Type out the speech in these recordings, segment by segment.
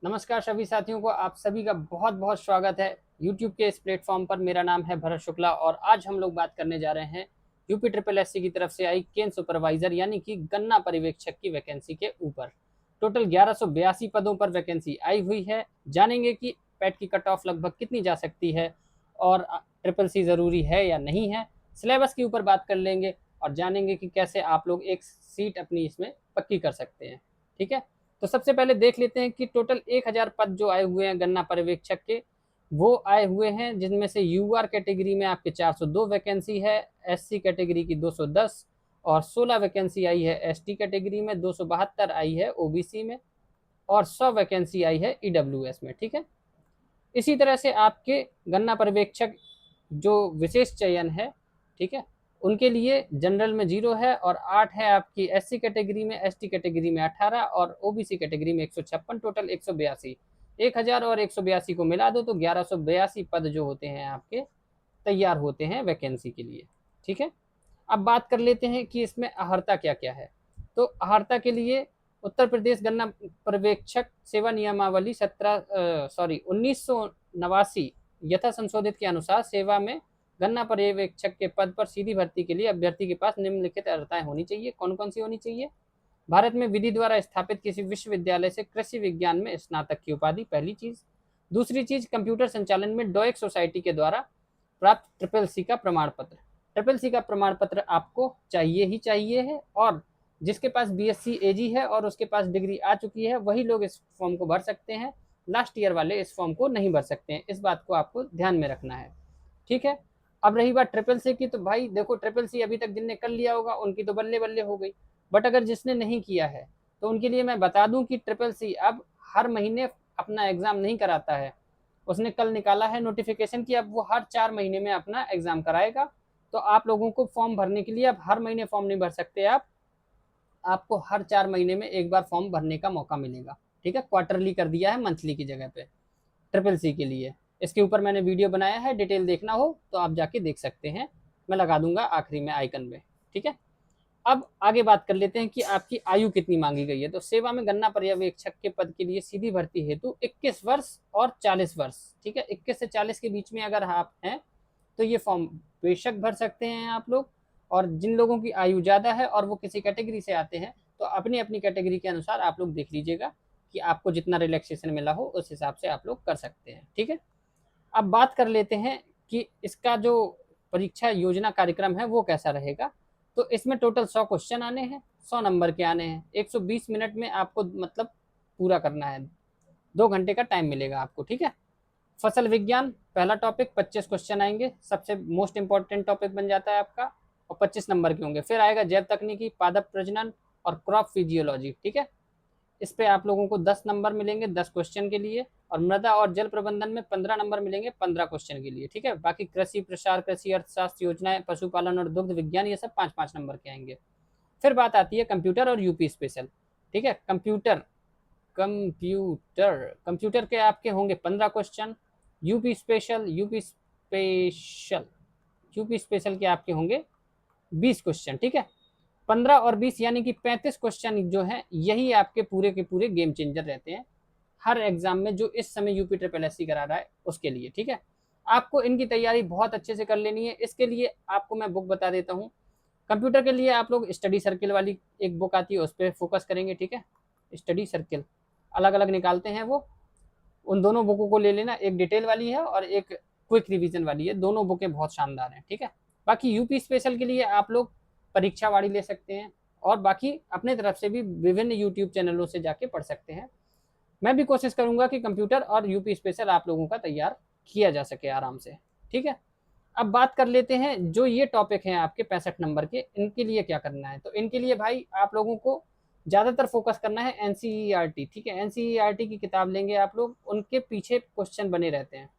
नमस्कार सभी साथियों को, आप सभी का बहुत बहुत स्वागत है YouTube के इस प्लेटफॉर्म पर। मेरा नाम है भरत शुक्ला और आज हम लोग बात करने जा रहे हैं यूपी ट्रिपल एससी की तरफ से आई केन सुपरवाइजर यानी कि गन्ना पर्यवेक्षक की वैकेंसी के ऊपर। टोटल 1182 पदों पर वैकेंसी आई हुई है। जानेंगे कि पैट की कट ऑफ लगभग कितनी जा सकती है और ट्रिपल सी ज़रूरी है या नहीं है। सिलेबस के ऊपर बात कर लेंगे और जानेंगे कि कैसे आप लोग एक सीट अपनी इसमें पक्की कर सकते हैं। ठीक है, तो सबसे पहले देख लेते हैं कि टोटल 1000 पद जो आए हुए हैं गन्ना पर्यवेक्षक के, वो आए हुए हैं, जिनमें से यूआर कैटेगरी में आपके 402 वैकेंसी है, एससी कैटेगरी की 210 और 16 वैकेंसी आई है एसटी कैटेगरी में, 272 आई है ओबीसी में और 100 वैकेंसी आई है ईडब्ल्यूएस में। ठीक है, इसी तरह से आपके गन्ना पर्यवेक्षक जो विशेष चयन है, ठीक है, उनके लिए जनरल में 0 है और 8 है आपकी एससी कैटेगरी में, एसटी कैटेगरी में 18 और ओबीसी कैटेगरी में 156, टोटल 182। 1000 और 182 को मिला दो तो 1182 पद जो होते हैं आपके तैयार होते हैं वैकेंसी के लिए। ठीक है, अब बात कर लेते हैं कि इसमें अहर्ता क्या क्या है। तो अहर्ता के लिए उत्तर प्रदेश गन्ना पर्यवेक्षक सेवा नियमावली 1989 यथा संशोधित के अनुसार सेवा में गन्ना पर्यवेक्षक के पद पर सीधी भर्ती के लिए अभ्यर्थी के पास निम्नलिखित अर्हताएं होनी चाहिए। कौन कौन सी होनी चाहिए? भारत में विधि द्वारा स्थापित किसी विश्वविद्यालय से कृषि विज्ञान में स्नातक की उपाधि, पहली चीज। दूसरी चीज, कंप्यूटर संचालन में डोएक सोसाइटी के द्वारा प्राप्त ट्रिपल सी का प्रमाण पत्र। ट्रिपल सी का प्रमाण पत्र आपको चाहिए ही चाहिए है और जिसके पास बीएससी एजी है और उसके पास डिग्री आ चुकी है वही लोग इस फॉर्म को भर सकते हैं। लास्ट ईयर वाले इस फॉर्म को नहीं भर सकते हैं, इस बात को आपको ध्यान में रखना है। ठीक है, अब रही बात ट्रिपल सी की, तो भाई देखो, ट्रिपल सी अभी तक जिनने कर लिया होगा उनकी तो बल्ले बल्ले हो गई, बट अगर जिसने नहीं किया है तो उनके लिए मैं बता दूं कि ट्रिपल सी अब हर महीने अपना एग्जाम नहीं कराता है। उसने कल निकाला है नोटिफिकेशन कि अब वो हर 4 महीने में अपना एग्जाम कराएगा। तो आप लोगों को फॉर्म भरने के लिए अब हर महीने फॉर्म नहीं भर सकते आप, आपको हर 4 महीने में एक बार फॉर्म भरने का मौका मिलेगा। ठीक है, क्वार्टरली कर दिया है मंथली की जगह पे ट्रिपल सी के लिए। इसके ऊपर मैंने वीडियो बनाया है, डिटेल देखना हो तो आप जाके देख सकते हैं, मैं लगा दूंगा आखिरी में आइकन में। ठीक है, अब आगे बात कर लेते हैं कि आपकी आयु कितनी मांगी गई है। तो सेवा में गन्ना पर्यवेक्षक के पद के लिए सीधी भर्ती हेतु 21 वर्ष और 40 वर्ष, ठीक है, 21 से 40 के बीच में अगर आप हैं तो ये फॉर्म बेशक भर सकते हैं आप लोग। और जिन लोगों की आयु ज़्यादा है और वो किसी कैटेगरी से आते हैं तो अपनी अपनी कैटेगरी के अनुसार आप लोग देख लीजिएगा कि आपको जितना रिलैक्सेशन मिला हो उस हिसाब से आप लोग कर सकते हैं। ठीक है, अब बात कर लेते हैं कि इसका जो परीक्षा योजना कार्यक्रम है वो कैसा रहेगा। तो इसमें टोटल 100 क्वेश्चन आने हैं, 100 नंबर के आने हैं, 120 मिनट में आपको मतलब पूरा करना है, 2 घंटे का टाइम मिलेगा आपको। ठीक है, फसल विज्ञान पहला टॉपिक, 25 क्वेश्चन आएंगे, सबसे मोस्ट इंपॉर्टेंट टॉपिक बन जाता है आपका और 25 नंबर के होंगे। फिर आएगा जैव तकनीकी, पादप प्रजनन और क्रॉप फिजियोलॉजी। ठीक है, इस पे आप लोगों को 10 नंबर मिलेंगे 10 क्वेश्चन के लिए, और मृदा और जल प्रबंधन में 15 नंबर मिलेंगे 15 क्वेश्चन के लिए। ठीक है, बाकी कृषि प्रसार, कृषि अर्थशास्त्र, योजनाएं, पशुपालन और दुग्ध विज्ञान, ये सब 5-5 नंबर के आएंगे। फिर बात आती है कंप्यूटर और यूपी स्पेशल। ठीक है, कंप्यूटर कंप्यूटर कंप्यूटर के आपके होंगे 15 क्वेश्चन, यूपी स्पेशल के आपके होंगे 20 क्वेश्चन। ठीक है, 15 और 20 यानी कि 35 क्वेश्चन जो हैं यही आपके पूरे के पूरे गेम चेंजर रहते हैं हर एग्जाम में जो इस समय यूपी ट्रिपल एससी करा रहा है उसके लिए। ठीक है, आपको इनकी तैयारी बहुत अच्छे से कर लेनी है। इसके लिए आपको मैं बुक बता देता हूँ। कंप्यूटर के लिए आप लोग स्टडी सर्किल वाली एक बुक आती है, उस पर फोकस करेंगे। ठीक है, स्टडी सर्किल अलग अलग निकालते हैं वो, उन दोनों बुकों को ले लेना, एक डिटेल वाली है और एक क्विक रिवीजन वाली है, दोनों बुकें बहुत शानदार हैं। ठीक है, बाकी यूपी स्पेशल के लिए आप लोग परीक्षा वाड़ी ले सकते हैं और बाकी अपने तरफ से भी विभिन्न यूट्यूब चैनलों से जाके पढ़ सकते हैं। मैं भी कोशिश करूंगा कि कंप्यूटर और यूपी स्पेशल आप लोगों का तैयार किया जा सके आराम से। ठीक है, अब बात कर लेते हैं जो ये टॉपिक हैं आपके 65 नंबर के, इनके लिए क्या करना है। तो इनके लिए भाई आप लोगों को ज़्यादातर फोकस करना है एनसीईआरटी। ठीक है, एनसीईआरटी की किताब लेंगे आप लोग, उनके पीछे क्वेश्चन बने रहते हैं,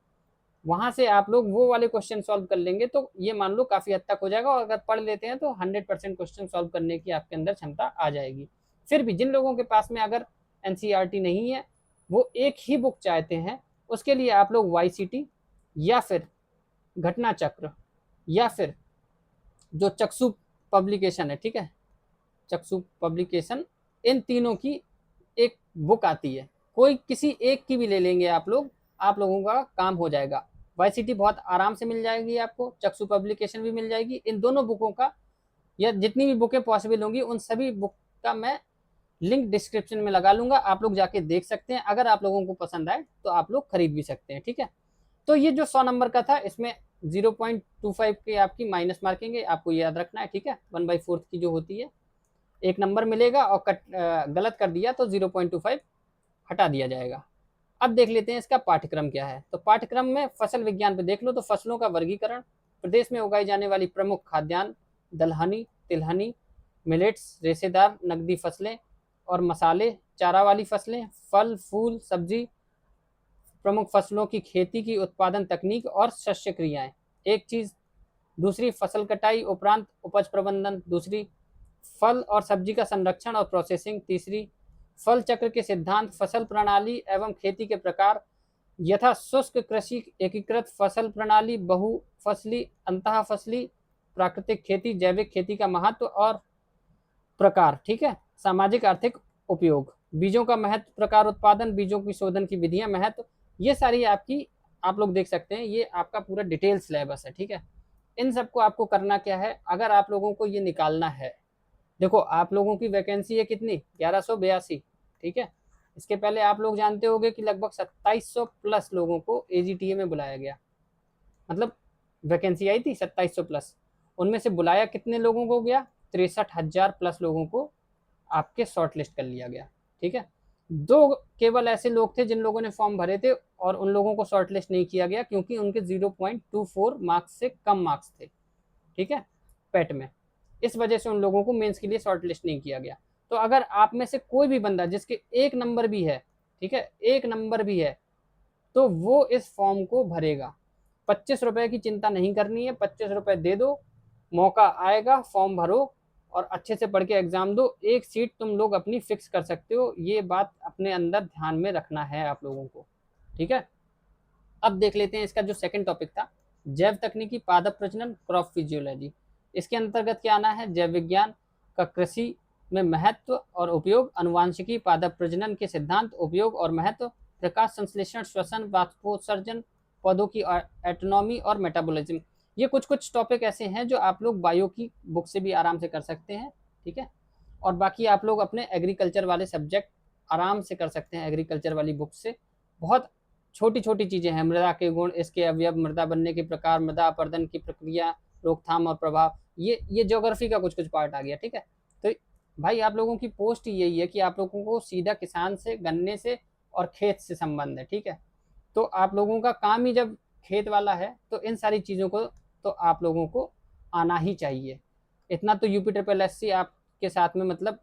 वहां से आप लोग वो वाले क्वेश्चन सॉल्व कर लेंगे तो ये मान लो काफ़ी हद तक हो जाएगा। और अगर पढ़ लेते हैं तो 100% क्वेश्चन सॉल्व करने की आपके अंदर क्षमता आ जाएगी। फिर भी जिन लोगों के पास में अगर एनसीईआरटी नहीं है, वो एक ही बुक चाहते हैं, उसके लिए आप लोग वाईसीटी या फिर घटना चक्र या फिर जो चक्षु पब्लिकेशन है, ठीक है, चक्षु पब्लिकेशन, इन तीनों की एक बुक आती है, कोई किसी एक की भी ले लेंगे आप लोग, आप लोगों का काम हो जाएगा। वाईसीटी बहुत आराम से मिल जाएगी आपको, चक्षु पब्लिकेशन भी मिल जाएगी। इन दोनों बुकों का या जितनी भी बुकें पॉसिबल होंगी उन सभी बुक का मैं लिंक डिस्क्रिप्शन में लगा लूंगा, आप लोग जाके देख सकते हैं। अगर आप लोगों को पसंद आए तो आप लोग खरीद भी सकते हैं, ठीक है। तो ये जो 100 नंबर का था, इसमें 0.25 की आपकी माइनस मार्किंग है, आपको याद रखना है, ठीक है। 1/4 की जो होती है, 1 नंबर मिलेगा और गलत कर दिया तो 0.25 हटा दिया जाएगा। अब देख लेते हैं इसका पाठ्यक्रम क्या है। तो पाठ्यक्रम में फसल विज्ञान पे देख लो तो फसलों का वर्गीकरण, प्रदेश में उगाई जाने वाली प्रमुख खाद्यान्न, दलहनी, तिलहनी, मिलेट्स, रेशेदार नकदी फसलें और मसाले, चारा वाली फसलें, फल फूल सब्जी, प्रमुख फसलों की खेती की उत्पादन तकनीक और शस्य क्रियाएं, एक चीज। दूसरी फसल कटाई उपरांत उपज प्रबंधन, दूसरी फल और सब्जी का संरक्षण और प्रोसेसिंग, तीसरी फल चक्र के सिद्धांत, फसल प्रणाली एवं खेती के प्रकार, यथा शुष्क कृषि, एकीकृत फसल प्रणाली, बहुफसली, अंतः फसली, प्राकृतिक खेती, जैविक खेती का महत्व और प्रकार, ठीक है। सामाजिक आर्थिक उपयोग, बीजों का महत्व, प्रकार, उत्पादन, बीजों की शोधन की विधियां, महत्व, ये सारी आपकी, आप लोग देख सकते हैं, ये आपका पूरा डिटेल सिलेबस है, ठीक है। इन सबको आपको करना क्या है, अगर आप लोगों को ये निकालना है, देखो आप लोगों की वैकेंसी है कितनी, 1182, ठीक है। इसके पहले आप लोग जानते होंगे कि लगभग 2700 प्लस लोगों को एजीटीए में बुलाया गया, मतलब वैकेंसी आई थी 2700 प्लस, उनमें से बुलाया कितने लोगों को गया, 63,000 प्लस लोगों को आपके शॉर्ट लिस्ट कर लिया गया, ठीक है। दो केवल ऐसे लोग थे जिन लोगों ने फॉर्म भरे थे और उन लोगों को शॉर्ट लिस्ट नहीं किया गया क्योंकि उनके 0.24 मार्क्स से कम मार्क्स थे, ठीक है, पेट में। इस वजह से उन लोगों को मेंस के लिए शॉर्ट लिस्ट नहीं किया गया। तो अगर आप में से कोई भी बंदा जिसके 1 नंबर भी है, ठीक है, 1 नंबर भी है, तो वो इस फॉर्म को भरेगा। 25 रुपए की चिंता नहीं करनी है, 25 रुपए दे दो, मौका आएगा, फॉर्म भरो और अच्छे से पढ़ के एग्जाम दो। एक सीट तुम लोग अपनी फिक्स कर सकते हो, ये बात अपने अंदर ध्यान में रखना है आप लोगों को, ठीक है। अब देख लेते हैं इसका जो सेकंड टॉपिक था, जैव तकनीकी पादप प्रजनन, क्रॉप फिजियोलॉजी। इसके अंतर्गत क्या आना है, जैव विज्ञान का कृषि में महत्व और उपयोग, अनुवांशिकी, पादप प्रजनन के सिद्धांत, उपयोग और महत्व, प्रकाश संश्लेषण, श्वसन, वाष्पोत्सर्जन, पौधों की एटोनॉमी और मेटाबॉलिज्म। ये कुछ कुछ टॉपिक ऐसे हैं जो आप लोग बायो की बुक से भी आराम से कर सकते हैं, ठीक है। और बाकी आप लोग अपने एग्रीकल्चर वाले सब्जेक्ट आराम से कर सकते हैं एग्रीकल्चर वाली बुक से। बहुत छोटी छोटी चीज़ें हैं, मृदा के गुण, इसके अवयव, मृदा बनने के प्रकार, मृदा अपर्दन की प्रक्रिया, रोकथाम और प्रभाव, ये ज्योग्राफी का कुछ कुछ पार्ट आ गया, ठीक है। तो भाई आप लोगों की पोस्ट यही है कि आप लोगों को सीधा किसान से, गन्ने से और खेत से संबंध है, ठीक है। तो आप लोगों का काम ही जब खेत वाला है तो इन सारी चीज़ों को तो आप लोगों को आना ही चाहिए। इतना तो यूपी ट्रिपल एससी आपके साथ में मतलब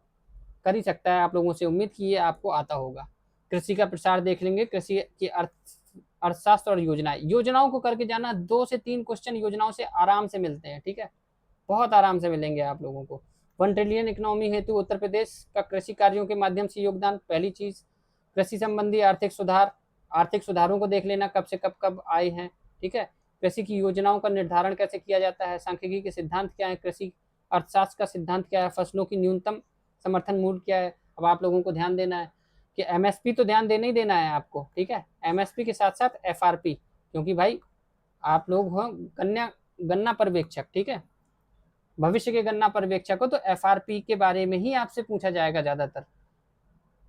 कर ही सकता है, आप लोगों से उम्मीद की ये आपको आता होगा। कृषि का प्रसार देख लेंगे, कृषि की अर्थशास्त्र और योजनाएं, योजनाओं को करके जाना, 2 से 3 क्वेश्चन योजनाओं से आराम से मिलते हैं, ठीक है, बहुत आराम से मिलेंगे आप लोगों को। 1 ट्रिलियन इकोनॉमी हेतु उत्तर प्रदेश का कृषि कार्यों के माध्यम से योगदान, पहली चीज। कृषि संबंधी आर्थिक सुधार, आर्थिक सुधारों को देख लेना, कब से कब आए हैं, ठीक है। कृषि की योजनाओं का निर्धारण कैसे किया जाता है, सांख्यिकी के सिद्धांत क्या है, कृषि अर्थशास्त्र का सिद्धांत क्या है, फसलों की न्यूनतम समर्थन मूल्य क्या है। अब आप लोगों को ध्यान देना है कि एमएसपी तो ध्यान देना ही देना है आपको, ठीक है। एमएसपी के साथ साथ एफआरपी, क्योंकि भाई आप लोग हो गन्ना पर्यवेक्षक, ठीक है, भविष्य के गन्ना पर्यवेक्षक हो, तो एफआरपी के बारे में ही आपसे पूछा जाएगा ज्यादातर।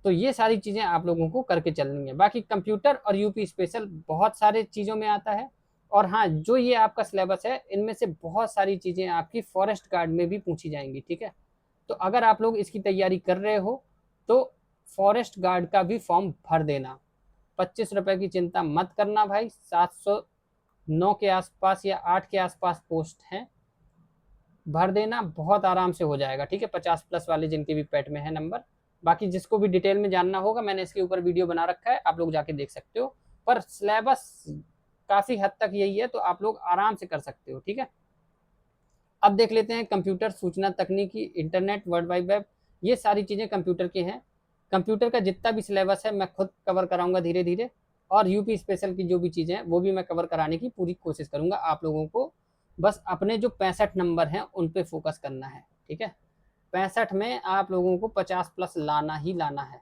तो ये सारी चीजें आप लोगों को करके चलनी है। बाकी कंप्यूटर और यूपी स्पेशल बहुत सारे चीजों में आता है। और हाँ, जो ये आपका सिलेबस है इनमें से बहुत सारी चीजें आपकी फॉरेस्ट गार्ड में भी पूछी जाएंगी, ठीक है। तो अगर आप लोग इसकी तैयारी कर रहे हो तो फॉरेस्ट गार्ड का भी फॉर्म भर देना। 25 रुपए की चिंता मत करना भाई, 709 के आसपास या 8 के आसपास पोस्ट हैं, भर देना, बहुत आराम से हो जाएगा, ठीक है। 50 प्लस वाले जिनके भी पेट में है नंबर। बाकी जिसको भी डिटेल में जानना होगा मैंने इसके ऊपर वीडियो बना रखा है, आप लोग जाके देख सकते हो। पर सिलेबस काफी हद तक यही है, तो आप लोग आराम से कर सकते हो, ठीक है। अब देख लेते हैं कंप्यूटर, सूचना तकनीकी, इंटरनेट, वर्ल्ड वाइड वेब, ये सारी चीजें कंप्यूटर की हैं। कंप्यूटर का जितना भी सिलेबस है मैं खुद कवर कराऊंगा धीरे धीरे, और यूपी स्पेशल की जो भी चीजें हैं वो भी मैं कवर कराने की पूरी कोशिश करूंगा। आप लोगों को बस अपने जो 65 नंबर हैं उन पे फोकस करना है, ठीक है। 65 में आप लोगों को 50 प्लस लाना ही लाना है।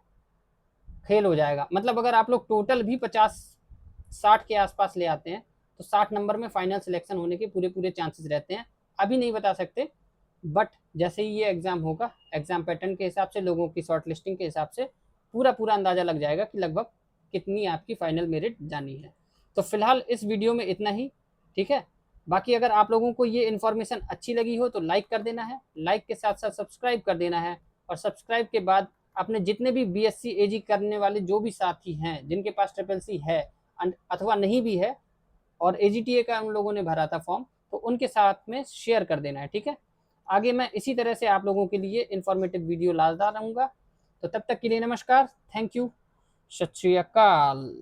खेल हो जाएगा। मतलब अगर आप लोग टोटल भी 50-60 के आसपास ले आते हैं तो 60 नंबर में फाइनल सिलेक्शन होने के पूरे पूरे चांसेस रहते हैं। अभी नहीं बता सकते, बट जैसे ही ये एग्ज़ाम होगा, एग्ज़ाम पैटर्न के हिसाब से, लोगों की शॉर्ट लिस्टिंग के हिसाब से पूरा पूरा अंदाज़ा लग जाएगा कि लगभग कितनी आपकी फाइनल मेरिट जानी है। तो फिलहाल इस वीडियो में इतना ही, ठीक है। बाकी अगर आप लोगों को ये इन्फॉर्मेशन अच्छी लगी हो तो लाइक कर देना है, लाइक के साथ साथ सब्सक्राइब कर देना है, और सब्सक्राइब के बाद अपने जितने भी बीएससी एजी करने वाले जो भी साथी हैं जिनके पास ट्रिपल सी है अथवा नहीं भी है और एजीटीए का उन लोगों ने भरा था फॉर्म, तो उनके साथ में शेयर कर देना है, ठीक है। आगे मैं इसी तरह से आप लोगों के लिए इन्फॉर्मेटिव वीडियो लाता रहूँगा। तो तब तक के लिए नमस्कार, थैंक यू, सत श्री अकाल।